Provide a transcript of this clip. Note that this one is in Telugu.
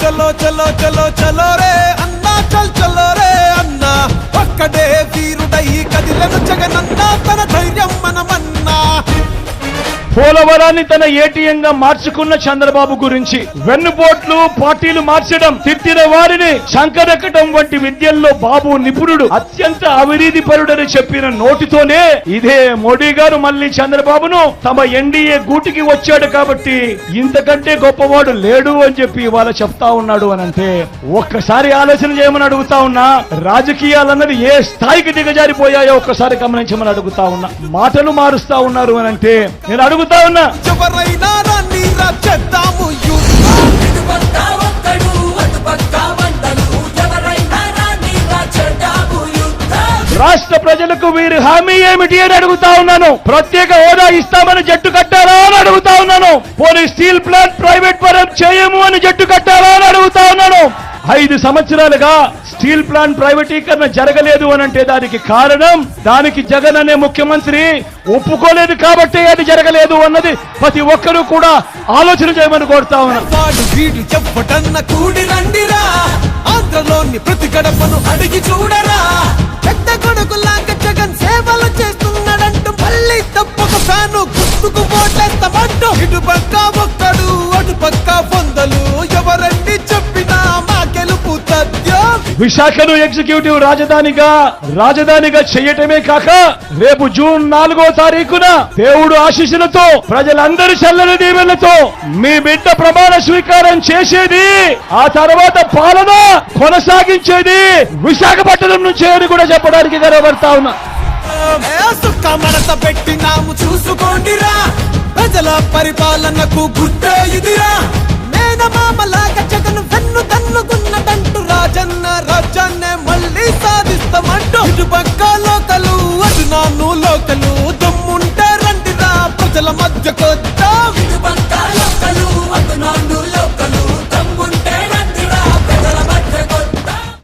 చలో చలో చలో చలో రే అన్నా చలో రే అన్నా ఒక్కడే వీరుడై కదిలను జగనన్నా తన ధైర్యం మనమన్నా. పోలవరాన్ని తన ఏటీఎం గా మార్చుకున్న చంద్రబాబు గురించి వెన్నుపోట్లు పార్టీలు మార్చడం తిట్టిన వారిని శంకరెక్కడం వంటి విద్యల్లో బాబు నిపుణుడు, అత్యంత అవినీతి పరుడని చెప్పిన నోటితోనే ఇదే మోడీ గారు మళ్ళీ చంద్రబాబును తమ ఎన్డీఏ గూటికి వచ్చాడు కాబట్టి ఇంతకంటే గొప్పవాడు లేడు అని చెప్పి ఇవాళ చెప్తా ఉన్నాడు అని అంటే ఒక్కసారి ఆలోచన చేయమని అడుగుతా ఉన్నా. రాజకీయాలన్నది ఏ స్థాయికి దిగజారిపోయాయో ఒక్కసారి గమనించమని అడుగుతా ఉన్నా. మాటలు మారుస్తా ఉన్నారు అని అంటే నేను అడుగుతా ఉన్నా, ఎవరైనా రండి చేద్దాము రాష్ట్ర ప్రజలకు వీరి హామీ ఏమిటి అని అడుగుతా ఉన్నాను. ప్రత్యేక హోదా ఇస్తామని జట్టు కట్టారా అని అడుగుతా ఉన్నాను. పోనీ స్టీల్ ప్లాంట్ ప్రైవేట్ పరం చేయము అని జట్టు కట్టారా అని అడుగుతా ఉన్నాను. 5 సంవత్సరాలుగా స్టీల్ ప్లాంట్ ప్రైవేటీకరణ జరగలేదు అని అంటే దానికి కారణం దానికి జగన్ అనే ముఖ్యమంత్రి ఒప్పుకోలేదు కాబట్టి అది జరగలేదు అన్నది ప్రతి ఒక్కరూ కూడా ఆలోచన చేయమని కోరుతా ఉన్నారు. ఆంధ్రలోని ప్రతి గడపను అడిగి చూడరా, పెద్ద కొడుకులాగా జగన్ సేవలు చేస్తున్నాడంటూ మళ్ళీ తప్పక ఫ్యాను గుర్తుకు పోటేస్తామంటూ ఇటు పక్క ఒక్కడు అటు పక్క పొందలు ఎవరండి చెప్పినా మా గెలుపు తథ్యం. విశాఖను ఎగ్జిక్యూటివ్ రాజధానిగా చేయటమే కాక రేపు జూన్ 4వ తారీఖున దేవుడు ఆశీస్సులతో ప్రజలందరి చల్లని దీవెనలతో మీ బిడ్డ ప్రమాణ స్వీకారం చేసేది, ఆ తర్వాత పాలన కొనసాగించేది విశాఖపట్నం నుంచే అని కూడా చెప్పడానికి గర్వపడతా ఉన్నా. మడత పెట్టినాము చూసుకోండిరా, ప్రజల పరిపాలనకు గుర్తే ఇదిరా. మేనమామలాగా జగన్ వెన్ను తన్నుకున్నదంటూ రాజన్న రాజ్యాన్నే మళ్ళీ సాధిస్తామంటూ ఇటు పక్క